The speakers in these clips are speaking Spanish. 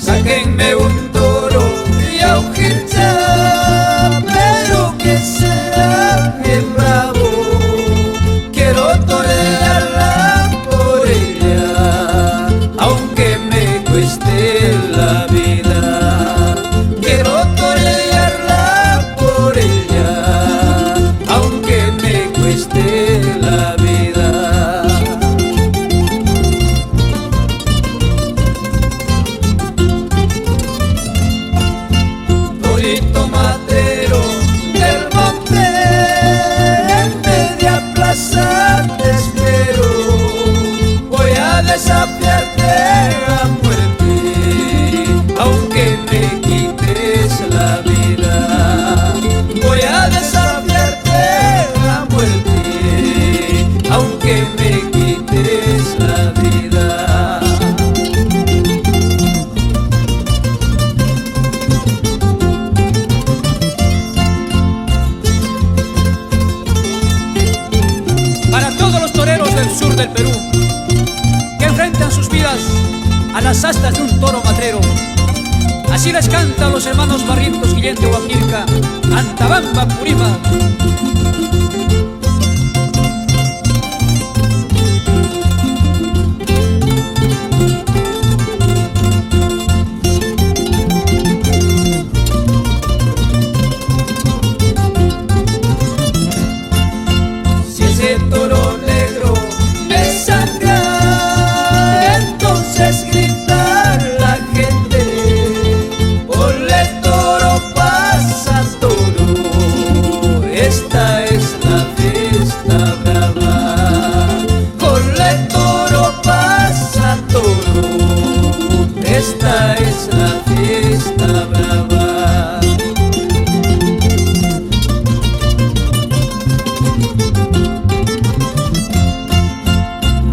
Sáquenme un toro y a un jincha, pero que será bien bravo. Quiero torearla por ella, aunque me cueste la vida. Quiero torearla por ella, aunque me cueste la vida. Matero del monte, en media plaza te espero. Voy a desafiarte a muerte, aunque me quites la vida. Voy a desafiarte a muerte, aunque me quites la vida. Del sur del Perú, que enfrentan sus vidas a las astas de un toro matrero. Así les cantan los hermanos Barrientos Guillén de Huaquilca, Antabamba, Purima. Si ese toro negro esta es la fiesta brava, corre toro, pasa toro, esta es la fiesta brava.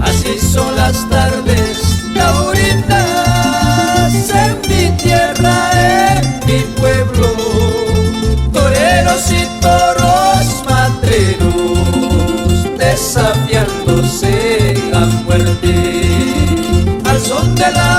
Así son las tardes taurinas en mi tierra, en mi pueblo, toreros y toros matreros desafiándose a muerte al son de la